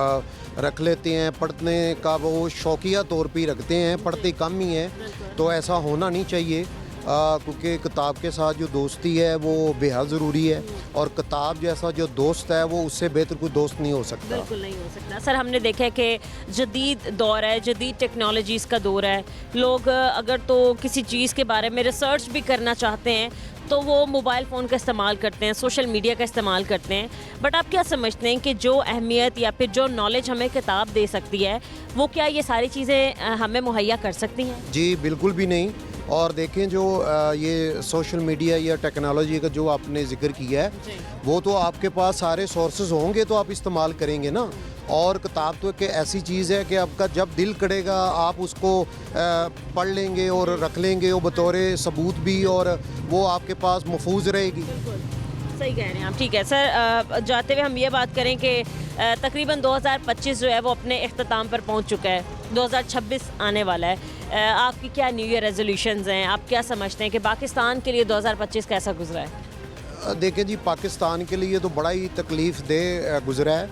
رکھ لیتے ہیں, پڑھنے کا وہ شوقیہ طور پہ ہی رکھتے ہیں, پڑھتے کم ہی ہیں. تو ایسا ہونا نہیں چاہیے کیونکہ کتاب کے ساتھ جو دوستی ہے وہ بے حد ضروری ہے, اور کتاب جیسا جو دوست ہے وہ اس سے بہتر کوئی دوست نہیں ہو سکتا. بالکل نہیں ہو سکتا. سر ہم نے دیکھا ہے کہ جدید دور ہے, جدید ٹیکنالوجیز کا دور ہے. لوگ اگر تو کسی چیز کے بارے میں ریسرچ بھی کرنا چاہتے ہیں تو وہ موبائل فون کا استعمال کرتے ہیں, سوشل میڈیا کا استعمال کرتے ہیں. بٹ آپ کیا سمجھتے ہیں کہ جو اہمیت یا پھر جو نالج ہمیں کتاب دے سکتی ہے وہ کیا یہ ساری چیزیں ہمیں مہیا کر سکتی ہیں؟ جی بالکل بھی نہیں. اور دیکھیں جو یہ سوشل میڈیا یا ٹیکنالوجی کا جو آپ نے ذکر کیا ہے وہ تو آپ کے پاس سارے سورسز ہوں گے تو آپ استعمال کریں گے نا. اور کتاب تو ایک ایسی چیز ہے کہ آپ کا جب دل کرے گا آپ اس کو پڑھ لیں گے اور رکھ لیں گے وہ بطور ثبوت بھی, اور وہ آپ کے پاس محفوظ رہے گی. صحیح کہہ رہے ہیں آپ. ٹھیک ہے سر, جاتے ہوئے ہم یہ بات کریں کہ تقریباً 2025 جو ہے وہ اپنے اختتام پر پہنچ چکا ہے, 2026 آنے والا ہے. آپ کی کیا نیو ایئر ریزولوشنز ہیں, آپ کیا سمجھتے ہیں کہ پاکستان کے لیے 2025 کیسا گزرا ہے؟ دیکھیں جی پاکستان کے لیے تو بڑا ہی تکلیف دہ گزرا ہے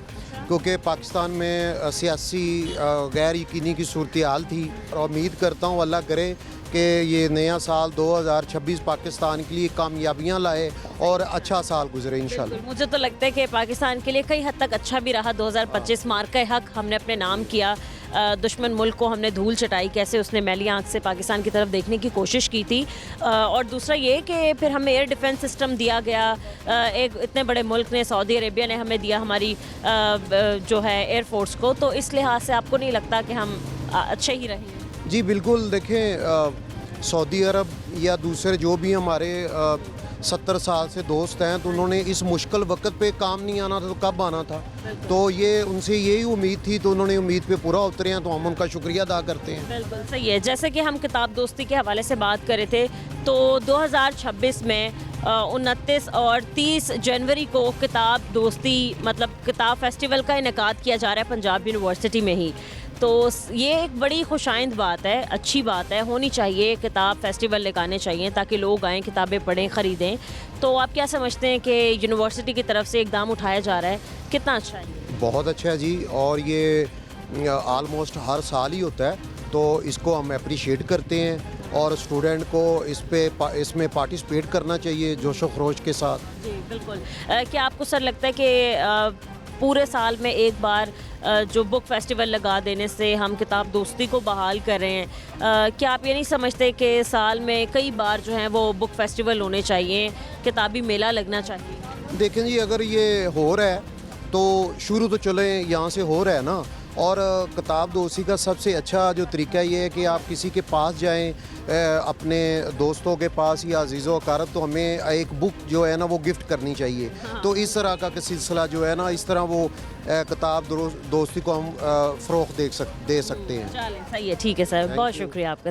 کیونکہ پاکستان میں سیاسی غیر یقینی کی صورتحال تھی, اور امید کرتا ہوں اللہ کرے کہ یہ نیا سال 2026 پاکستان کے لیے کامیابیاں لائے اور اچھا سال گزرے انشاءاللہ. مجھے تو لگتا ہے کہ پاکستان کے لیے کئی حد تک اچھا بھی رہا 2025. مارکہ حق ہم نے اپنے نام کیا, دشمن ملک کو ہم نے دھول چٹائی, کیسے اس نے میلی آنکھ سے پاکستان کی طرف دیکھنے کی کوشش کی تھی. اور دوسرا یہ کہ پھر ہمیں ایئر ڈیفنس سسٹم دیا گیا, ایک اتنے بڑے ملک نے, سعودی عربیہ نے ہمیں دیا ہماری جو ہے ایئر فورس کو. تو اس لحاظ سے آپ کو نہیں لگتا کہ ہم اچھے ہی رہے ہیں؟ جی بالکل. دیکھیں سعودی عرب یا دوسرے جو بھی ہمارے 70 سال سے دوست ہیں تو انہوں نے اس مشکل وقت پہ کام نہیں آنا تھا تو کب آنا تھا؟ تو یہ ان سے یہی امید تھی تو انہوں نے امید پہ پورا اترے ہیں, تو ہم ان کا شکریہ ادا کرتے ہیں. بالکل صحیح ہے. جیسے کہ ہم کتاب دوستی کے حوالے سے بات کر رہے تھے تو 2026 میں 29 اور 30 جنوری کو کتاب دوستی مطلب کتاب فیسٹیول کا انعقاد کیا جا رہا ہے پنجاب یونیورسٹی میں ہی. تو یہ ایک بڑی خوشائند بات ہے, اچھی بات ہے, ہونی چاہیے. کتاب فیسٹیول لگانے چاہیے تاکہ لوگ آئیں, کتابیں پڑھیں, خریدیں. تو آپ کیا سمجھتے ہیں کہ یونیورسٹی کی طرف سے اقدام اٹھایا جا رہا ہے, کتنا اچھا ہے؟ بہت اچھا ہے جی, اور یہ آلموسٹ ہر سال ہی ہوتا ہے, تو اس کو ہم اپریشیٹ کرتے ہیں, اور اسٹوڈنٹ کو اس میں پارٹیسپیٹ کرنا چاہیے جوش و خروش کے ساتھ. جی بالکل. کیا آپ کو سر لگتا ہے کہ پورے سال میں ایک بار جو بک فیسٹیول لگا دینے سے ہم کتاب دوستی کو بحال کر رہے ہیں, کیا آپ یہ نہیں سمجھتے کہ سال میں کئی بار جو ہیں وہ بک فیسٹیول ہونے چاہیے, کتابی میلہ لگنا چاہیے؟ دیکھیں جی اگر یہ ہو رہا ہے تو شروع تو چلیں یہاں سے ہو رہا ہے نا. اور کتاب دوستی کا سب سے اچھا جو طریقہ یہ ہے کہ آپ کسی کے پاس جائیں, اپنے دوستوں کے پاس یا عزیز و اقارب, تو ہمیں ایک بک جو ہے نا وہ گفٹ کرنی چاہیے. تو اس طرح کا سلسلہ جو ہے نا, اس طرح وہ کتاب دوستی کو ہم فروغ دے سکتے ہیں. چلیں صحیح ہے, ٹھیک ہے سر, بہت شکریہ آپ کا.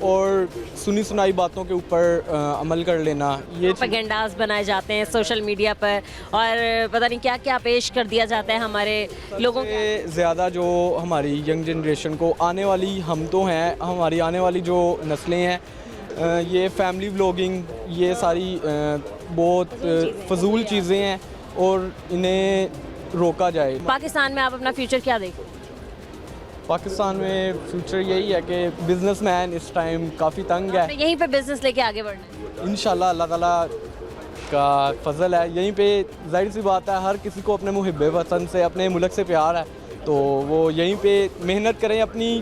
اور سنی سنائی باتوں کے اوپر عمل کر لینا، یہ پروپیگنڈاز بنائے جاتے ہیں سوشل میڈیا پر اور پتہ نہیں کیا کیا پیش کر دیا جاتا ہے ہمارے لوگوں کے زیادہ جو ہماری ینگ جنریشن کو آنے والی، ہم تو ہیں، ہماری آنے والی جو نسلیں ہیں، یہ فیملی ولاگنگ، یہ ساری بہت فضول چیزیں ہیں اور انہیں روکا جائے۔ پاکستان میں آپ اپنا فیوچر کیا دیکھیں؟ پاکستان میں فیوچر یہی ہے کہ بزنس مین اس ٹائم کافی تنگ ہے، یہیں پہ بزنس لے کے آگے بڑھنا ہے۔ انشاءاللہ اللہ تعالیٰ کا فضل ہے، یہیں پہ ظاہر سی بات ہے ہر کسی کو اپنے محب وطن سے، اپنے ملک سے پیار ہے، تو وہ یہیں پہ محنت کریں، اپنی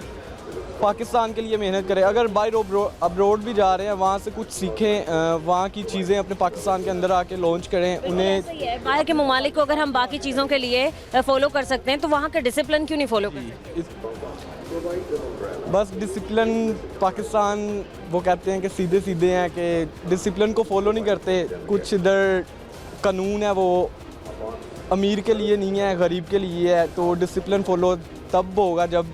پاکستان کے لیے محنت کریں۔ اگر باہر ابروڈ بھی جا رہے ہیں وہاں سے کچھ سیکھیں، وہاں کی چیزیں اپنے پاکستان کے اندر آ کے لانچ کریں۔ انہیں باہر کے ممالک کو اگر ہم باقی چیزوں کے لیے فالو کر سکتے ہیں تو وہاں کا ڈسپلن کیوں نہیں فالو کرتے؟ بس ڈسپلن پاکستان وہ کہتے ہیں کہ سیدھے سیدھے ہیں، کہ ڈسپلن کو فالو نہیں کرتے۔ کچھ ادھر قانون ہے وہ امیر کے لیے نہیں ہے، غریب کے لیے ہے، تو ڈسپلن فالو تب ہوگا جب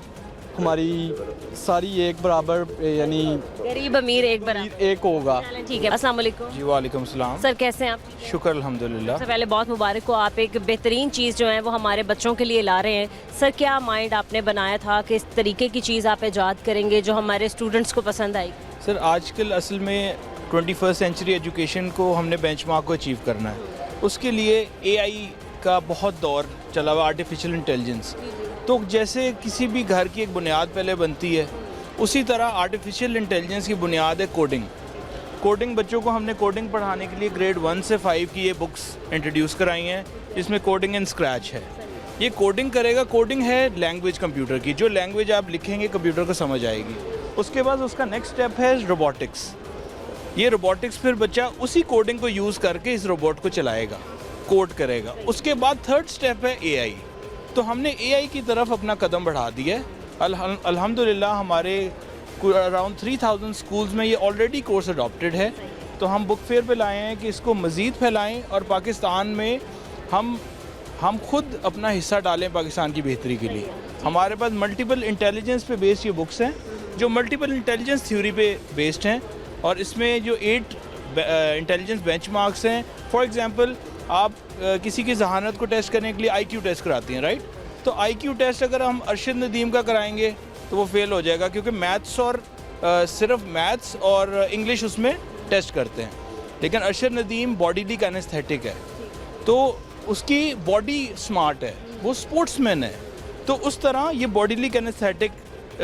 ہماری ساری ایک برابر، یعنی غریب امیر ایک برابر ایک ہوگا۔ ٹھیک ہے، السلام علیکم۔ جی وعلیکم السلام سر کیسے ہیں آپ؟ شکر الحمدللہ۔ سب سے پہلے بہت مبارک ہو، آپ ایک بہترین چیز جو ہے وہ ہمارے بچوں کے لیے لا رہے ہیں۔ سر کیا مائنڈ آپ نے بنایا تھا کہ اس طریقے کی چیز آپ ایجاد کریں گے جو ہمارے اسٹوڈنٹس کو پسند آئے گی؟ سر آج کل اصل میں 21 سینچری ایجوکیشن کو ہم نے بینچ مارک کو اچیو کرنا ہے، اس کے لیے اے آئی کا بہت دور چلا ہوا، آرٹیفیشیل انٹیلیجنس۔ تو جیسے کسی بھی گھر کی ایک بنیاد پہلے بنتی ہے، اسی طرح آرٹیفیشیل انٹیلیجنس کی بنیاد ہے کوڈنگ۔ کوڈنگ بچوں کو ہم نے کوڈنگ پڑھانے کے لیے گریڈ 1 سے 5 کی یہ بکس انٹروڈیوس کرائی ہیں، جس میں کوڈنگ ان اسکریچ ہے۔ یہ کوڈنگ کرے گا، کوڈنگ ہے لینگویج کمپیوٹر کی، جو لینگویج آپ لکھیں گے کمپیوٹر کو سمجھ آئے گی۔ اس کے بعد اس کا نیکسٹ اسٹیپ ہے روبوٹکس۔ یہ روبوٹکس پھر بچہ اسی کوڈنگ کو یوز کر کے اس روبوٹ کو چلائے گا، کوڈ کرے گا۔ اس کے بعد تھرڈ اسٹیپ ہے اے آئی۔ تو ہم نے اے آئی کی طرف اپنا قدم بڑھا دیا ہے۔ الحمدللہ ہمارے اراؤنڈ 3000 سکولز میں یہ آلریڈی کورس اڈاپٹیڈ ہے۔ تو ہم بک فیئر پہ لائے ہیں کہ اس کو مزید پھیلائیں اور پاکستان میں ہم خود اپنا حصہ ڈالیں پاکستان کی بہتری کے لیے۔ ہمارے پاس ملٹیپل انٹیلیجنس پہ بیسڈ یہ بکس ہیں، جو ملٹیپل انٹیلیجنس تھیوری پہ بیسڈ ہیں، اور اس میں جو 8 انٹیلیجنس بینچ مارکس ہیں۔ فار ایگزامپل آپ کسی کی ذہانت کو ٹیسٹ کرنے کے لیے آئی کیو ٹیسٹ کراتی ہیں، رائٹ؟ تو آئی کیو ٹیسٹ اگر ہم ارشد ندیم کا کرائیں گے تو وہ فیل ہو جائے گا، کیونکہ میتھس اور صرف میتھس اور انگلش اس میں ٹیسٹ کرتے ہیں۔ لیکن ارشد ندیم باڈیلی کینیستھیٹک ہے، تو اس کی باڈی سمارٹ ہے، وہ اسپورٹس مین ہے۔ تو اس طرح یہ باڈیلی کینیستھیٹک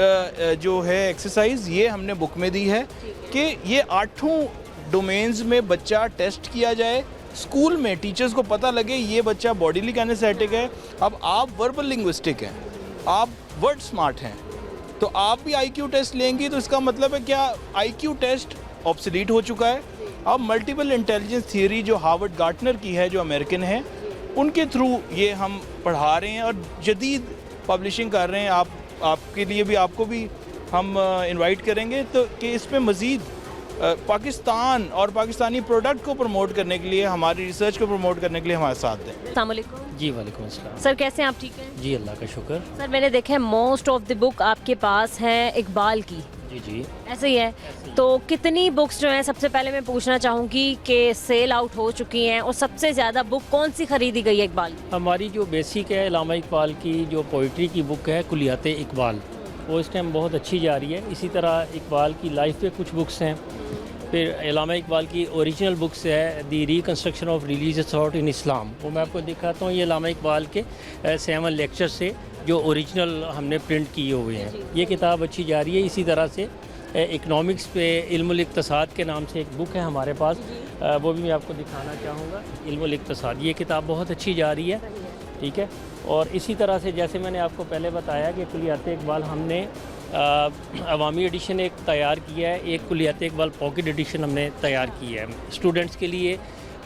جو ہے ایکسرسائز، یہ ہم نے بک میں دی ہے کہ یہ 8 ڈومینز میں بچہ ٹیسٹ کیا جائے، اسکول میں ٹیچرز کو پتہ لگے یہ بچہ باڈیلی کینیستھیٹک ہے۔ اب آپ وربل لنگوسٹک ہیں، آپ ورڈ سمارٹ ہیں، تو آپ بھی آئی کیو ٹیسٹ لیں گی، تو اس کا مطلب ہے کیا آئی کیو ٹیسٹ آبسلیٹ ہو چکا ہے۔ اب ملٹیپل انٹیلیجنس تھیوری جو ہارورڈ گارٹنر کی ہے، جو امریکن ہے، ان کے تھرو یہ ہم پڑھا رہے ہیں اور جدید پبلشنگ کر رہے ہیں۔ آپ کے لیے بھی، آپ کو بھی ہم انوائٹ کریں گے تو کہ اس میں مزید پاکستان اور پاکستانی پروڈکٹ کو پروموٹ کرنے کے لیے، ہماری ریسرچ کو پروموٹ کرنے کے لیے ہمارے ساتھ دیں۔ السلام علیکم۔ جی وعلیکم السلام۔ سر کیسے ہیں آپ؟ ٹھیک ہیں جی اللہ کا شکر۔ سر میں نے دیکھا ہے موسٹ آف دی بک آپ کے پاس ہے اقبال کی۔ جی جی ایسے ہی ہے، تو کتنی بکس جو ہیں، سب سے پہلے میں پوچھنا چاہوں گی کہ سیل آؤٹ ہو چکی ہیں، اور سب سے زیادہ بک کون سی خریدی گئی ہے اقبال؟ ہماری جو بیسک ہے علامہ اقبال کی جو پوئٹری کی بک ہے کلیات اقبال، وہ اس ٹائم بہت اچھی جا رہی ہے۔ اسی طرح اقبال کی لائف پہ کچھ بکس ہیں، پھر علامہ اقبال کی اوریجنل بکس ہے the reconstruction of religious thought in Islam, وہ میں آپ کو دکھاتا ہوں۔ یہ علامہ اقبال کے 7 لیکچر سے جو اوریجنل ہم نے پرنٹ کیے ہوئے ہیں، یہ کتاب اچھی جا رہی ہے۔ اسی طرح سے اکنامکس پہ علم الاقتصاد کے نام سے ایک بک ہے ہمارے پاس، وہ بھی میں آپ کو دکھانا چاہوں گا، علم الاقتصاد۔ یہ کتاب بہت اچھی جا رہی ہے، ٹھیک ہے۔ اور اسی طرح سے جیسے میں نے آپ کو پہلے بتایا کہ کلیات اقبال ہم نے عوامی ایڈیشن ایک تیار کیا ہے، ایک کلیات اقبال پاکٹ ایڈیشن ہم نے تیار کی ہے اسٹوڈنٹس کے لیے،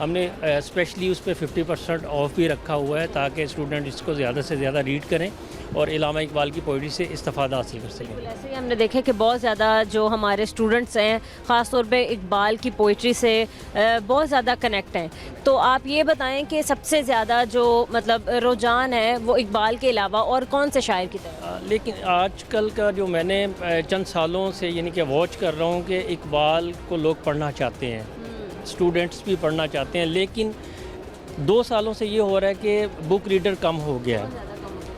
ہم نے اسپیشلی اس پہ 50% آف بھی رکھا ہوا ہے تاکہ اسٹوڈنٹ اس کو زیادہ سے زیادہ ریڈ کریں اور علامہ اقبال کی پوئٹری سے استفادہ حاصل کر سکیں. ایسے ہی ہم نے دیکھا کہ بہت زیادہ جو ہمارے اسٹوڈنٹس ہیں خاص طور پہ اقبال کی پوئٹری سے بہت زیادہ کنیکٹ ہیں. تو آپ یہ بتائیں کہ سب سے زیادہ جو مطلب رجحان ہے وہ اقبال کے علاوہ اور کون سے شاعر کی طرف؟ لیکن آج کل کا جو میں نے چند سالوں سے یعنی کہ واچ کر رہا ہوں کہ اقبال کو لوگ پڑھنا چاہتے ہیں, اسٹوڈنٹس بھی پڑھنا چاہتے ہیں, لیکن 2 سالوں سے یہ ہو رہا ہے کہ بک ریڈر کم ہو گیا ہے.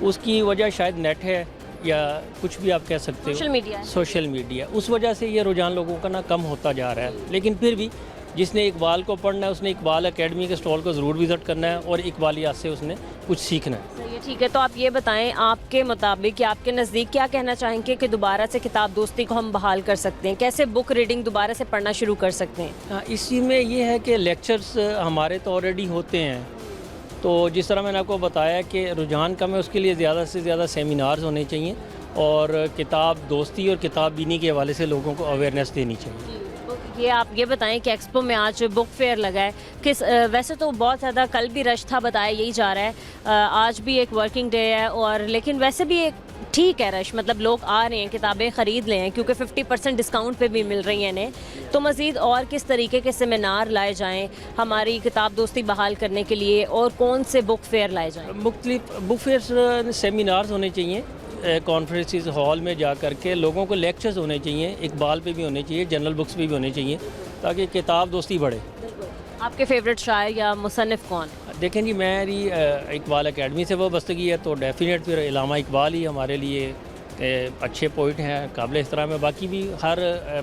اس کی وجہ شاید نیٹ ہے یا کچھ بھی آپ کہہ سکتے ہو, سوشل میڈیا. اس وجہ سے یہ رجحان لوگوں کا کم ہوتا جا رہا ہے. لیکن پھر بھی جس نے اقبال کو پڑھنا ہے اس نے اقبال اکیڈمی کے اسٹال کو ضرور وزٹ کرنا ہے اور اقبالیات سے اس نے کچھ سیکھنا ہے. صحیح ہے, ٹھیک ہے. تو آپ یہ بتائیں آپ کے مطابق کہ آپ کے نزدیک کیا کہنا چاہیں گے کہ دوبارہ سے کتاب دوستی کو ہم بحال کر سکتے ہیں, کیسے بک ریڈنگ دوبارہ سے پڑھنا شروع کر سکتے ہیں؟ اسی میں یہ ہے کہ لیکچرز ہمارے تو آلریڈی ہوتے ہیں, تو جس طرح میں نے آپ کو بتایا کہ رجحان کم ہے اس کے لیے زیادہ سے زیادہ سیمینارز ہونے چاہیے اور کتاب دوستی اور کتاب بینی کے حوالے سے لوگوں کو اویئرنیس دینی چاہیے. یہ آپ یہ بتائیں کہ ایکسپو میں آج بک فیئر لگا ہے, کس ویسے تو بہت زیادہ کل بھی رش تھا بتایا یہی جا رہا ہے, آج بھی ایک ورکنگ ڈے ہے, اور لیکن ویسے بھی ایک ٹھیک ہے رش, مطلب لوگ آ رہے ہیں کتابیں خرید لیں کیونکہ 50% ڈسکاؤنٹ پہ بھی مل رہی ہیں انہیں. تو مزید اور کس طریقے کے سیمینار لائے جائیں ہماری کتاب دوستی بحال کرنے کے لیے, اور کون سے بک فیئر لائے جائیں؟ مختلف بک فیئر سیمینارز ہونے چاہیے, کانفرنسز ہال میں جا کر کے لوگوں کو لیکچرز ہونے چاہیے, اقبال پہ بھی ہونے چاہیے, جنرل بکس پہ بھی ہونے چاہیے تاکہ کتاب دوستی بڑھے. آپ کے فیوریٹ شاعر یا مصنف کون؟ دیکھیں جی, میری اقبال اکیڈمی سے وابستگی ہے تو ڈیفینیٹ پھر علامہ اقبال ہی ہمارے لیے اچھے پوئٹ ہیں, قابل احترام ہے. باقی بھی ہر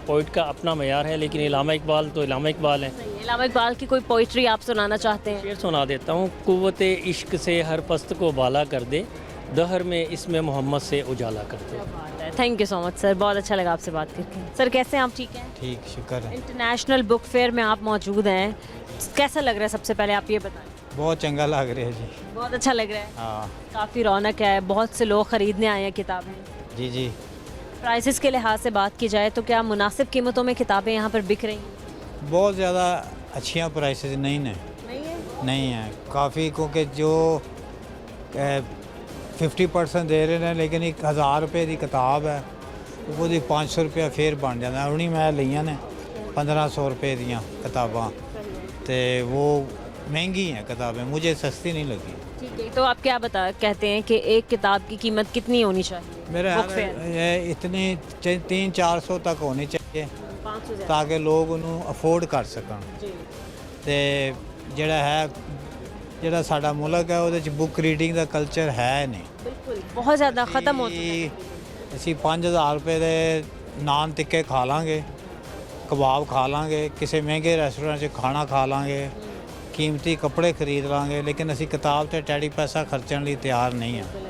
پوئٹ کا اپنا معیار ہے, لیکن علامہ اقبال تو علامہ اقبال ہیں. علامہ اقبال کی کوئی پوئٹری آپ سنانا چاہتے ہیں؟ شعر سنا دیتا ہوں. قوت عشق سے ہر پست کو بالا کر دے, دہر میں اس میں محمد سے اجالا کرتے ہیں. تھینک یو سو مچ سر, بہت اچھا لگا آپ سے بات کر کے. سر کیسے ہیں آپ؟ ٹھیک ہیں, ٹھیک, شکر ہے. انٹرنیشنل بک فیئر میں آپ موجود ہیں, کیسا لگ رہا ہے سب سے پہلے آپ یہ بتائیں؟ بہت چنگا لگ رہا ہے جی. بہت اچھا لگ رہا ہے. ہاں, کافی رونق ہے, بہت سے لوگ خریدنے آئے ہیں کتابیں. جی جی. پرائسز کے لحاظ سے بات کی جائے تو کیا مناسب قیمتوں میں کتابیں یہاں پر بک رہی ہیں؟ بہت زیادہ اچھیاں پرائسز نہیں ہیں کافی, کیونکہ جو 50% دے رہے ہیں, لیکن 1000 روپے کی کتاب ہے وہ 500 روپیہ پھر بن جاتا ہے. انہیں میں لیا نے 1500 روپے دیا کتاباں, تو وہ مہنگی ہیں کتابیں, مجھے سستی نہیں لگی. ٹھیک ہے, تو آپ کیا کہتے ہیں کہ ایک کتاب کی قیمت کتنی ہونی چاہیے؟ میرے اتنی 300-400 تک ہونی چاہیے تاکہ لوگ انہوں افورڈ کر سکیں. تے جڑا ساڈا ملک ہے وہ بک ریڈنگ کا کلچر ہے نہیں, بالکل بہت زیادہ ختم ہو چکا ہے. اسی 5000 روپے دے نان ٹکے کھا لیں گے, کباب کھا لیں گے, کسی مہنگے ریسٹورینٹ سے کھانا کھا لیں گے, قیمتی کپڑے خرید لیں گے, لیکن اسی کتاب تے ٹیڑی پیسہ خرچن لی تیار نہیں ہیں.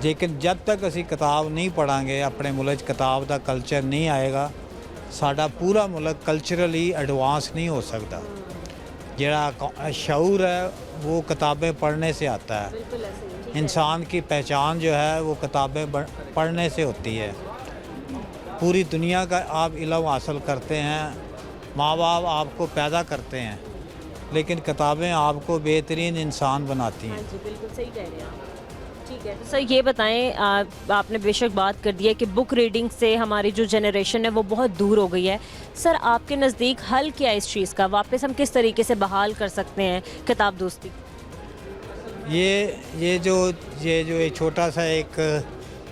لیکن جب تک اسی کتاب نہیں پڑھیں گے, اپنے ملک کتاب دا کلچر نہیں آئے گا, ساڈا پورا ملک کلچرلی ایڈوانس نہیں ہو سکتا. جڑا شعور ہے وہ کتابیں پڑھنے سے آتا ہے. انسان کی پہچان جو ہے وہ کتابیں پڑھنے سے ہوتی ہے. پوری دنیا کا آپ علم حاصل کرتے ہیں, ماں باپ آپ کو پیدا کرتے ہیں, لیکن کتابیں آپ کو بہترین انسان بناتی ہیں. جی بالکل صحیح کہہ رہے ہیں آپ. ٹھیک ہے, تو سر یہ بتائیں, آپ نے بے شک بات کر دی ہے کہ بک ریڈنگ سے ہماری جو جنریشن ہے وہ بہت دور ہو گئی ہے. سر آپ کے نزدیک حل کیا ہے اس چیز کا, واپس ہم کس طریقے سے بحال کر سکتے ہیں کتاب دوستی؟ یہ جو چھوٹا سا ایک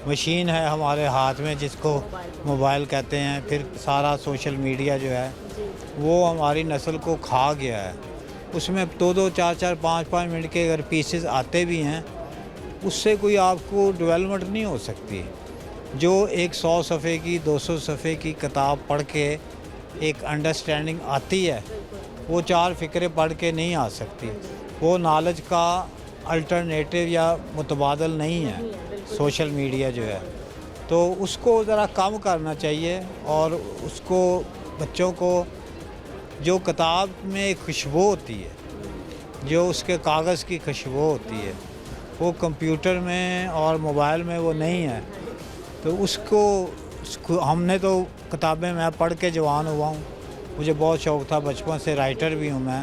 مشین ہے ہمارے ہاتھ میں جس کو موبائل کہتے ہیں, پھر سارا سوشل میڈیا جو ہے وہ ہماری نسل کو کھا گیا ہے. اس میں 2-2, 4-4, 5-5 منٹ کے اگر پیسز آتے بھی ہیں, اس سے کوئی آپ کو ڈیولپمنٹ نہیں ہو سکتی. جو ایک 100 صفحے کی 200 صفحے کی کتاب پڑھ کے ایک انڈرسٹینڈنگ آتی ہے, وہ 4 فقرے پڑھ کے نہیں آ سکتی. وہ نالج کا الٹرنیٹیو یا متبادل نہیں ہے سوشل میڈیا جو ہے. تو اس کو ذرا کم کرنا چاہیے, اور اس کو بچوں کو جو کتاب میں ایک خوشبو ہوتی ہے, جو اس کے کاغذ کی خوشبو ہوتی ہے, وہ کمپیوٹر میں اور موبائل میں وہ نہیں ہے. تو اس کو ہم نے تو کتابیں میں پڑھ کے جوان ہوا ہوں, مجھے بہت شوق تھا, بچپن سے رائٹر بھی ہوں میں,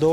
2